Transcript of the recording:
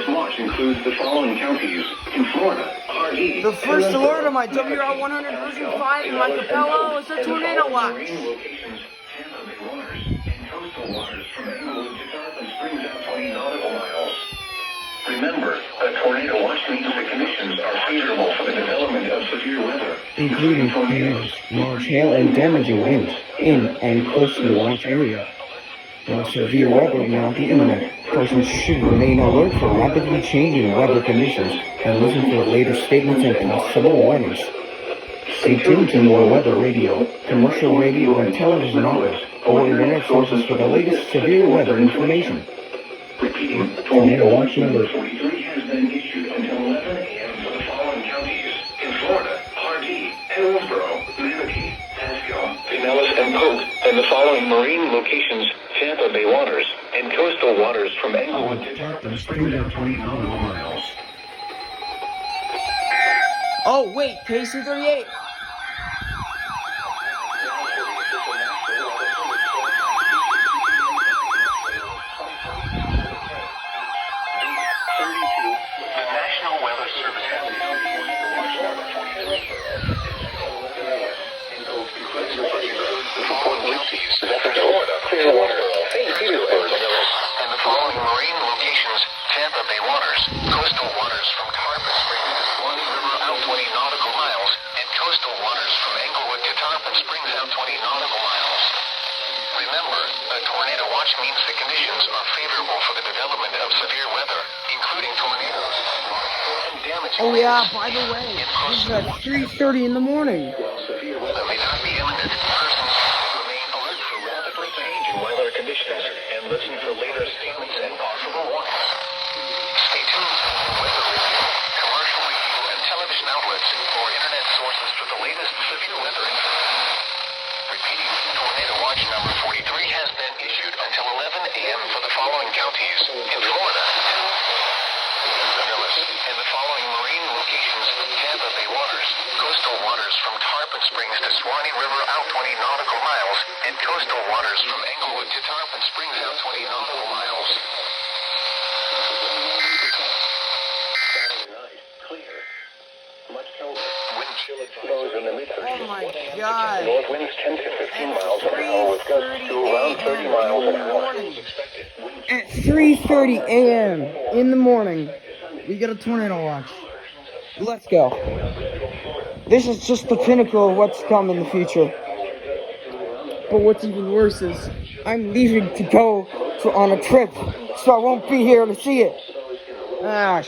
first watch includes the following counties in Florida: Hardy. The first alert on my WR 100 version 5 in my Capello is a tornado watch. Locations: Tampa Bay waters and coastal waters from Englewood to Tarpon Springs out 20 nautical miles. Remember, a tornado watch means the conditions are favorable for the development of severe weather, including tornadoes, large hail, and damaging winds in and close to the watch area. While severe weather may not be imminent, persons should remain alert for rapidly changing weather conditions and listen for the latest statements and possible warnings. Stay tuned to more weather radio, commercial radio and television outlets, or internet sources for the latest severe weather information. Repeating, Tornado watch number 43 has been issued until 11 a.m. for the following counties in Florida: Hardee, Hillsborough, Manatee, Pasco, Pinellas, and Polk, and the following marine locations: Tampa Bay waters and coastal waters from Englewood to Tarpon Springs out 20 nautical miles. Oh, wait, KC-38. And the following marine locations: Tampa Bay waters, coastal waters from Tarpon Springs to Swanee River out 20 nautical miles, and coastal waters from Englewood to Tarpon Springs out 20 nautical miles. Remember, a tornado watch means the conditions are favorable for the development of severe weather, including tornadoes, and damaging Oh yeah, winds by the way, in this is coastal at 3:30 in the morning. While severe weather may not be imminent, persons should remain alert for rapidly changing weather conditions and listen for later statements and possible warnings. Stay tuned to weather radio, commercial radio, and television outlets or internet sources for the latest severe weather information. Repeating, tornado watch number 43 has been issued until 11 a.m. for the following counties in Florida: Pinellas, and the following marine locations: Tampa Bay waters, coastal waters from Tarpon Springs to Swanee River out 20 nautical miles, and coastal waters from Englewood to Tarpon Springs out 20 nautical miles. Saturday night, clear. Much colder. Wind chill advisory in the mid-30s. Oh my god. North winds 10 to 15 miles an hour with gusts to around 30 miles an hour. Expected. At 3:30 a.m. in the morning, we get a tornado watch. Let's go. This is just the pinnacle of what's to come in the future. But what's even worse is, I'm leaving to go on a trip, so I won't be here to see it. Ah,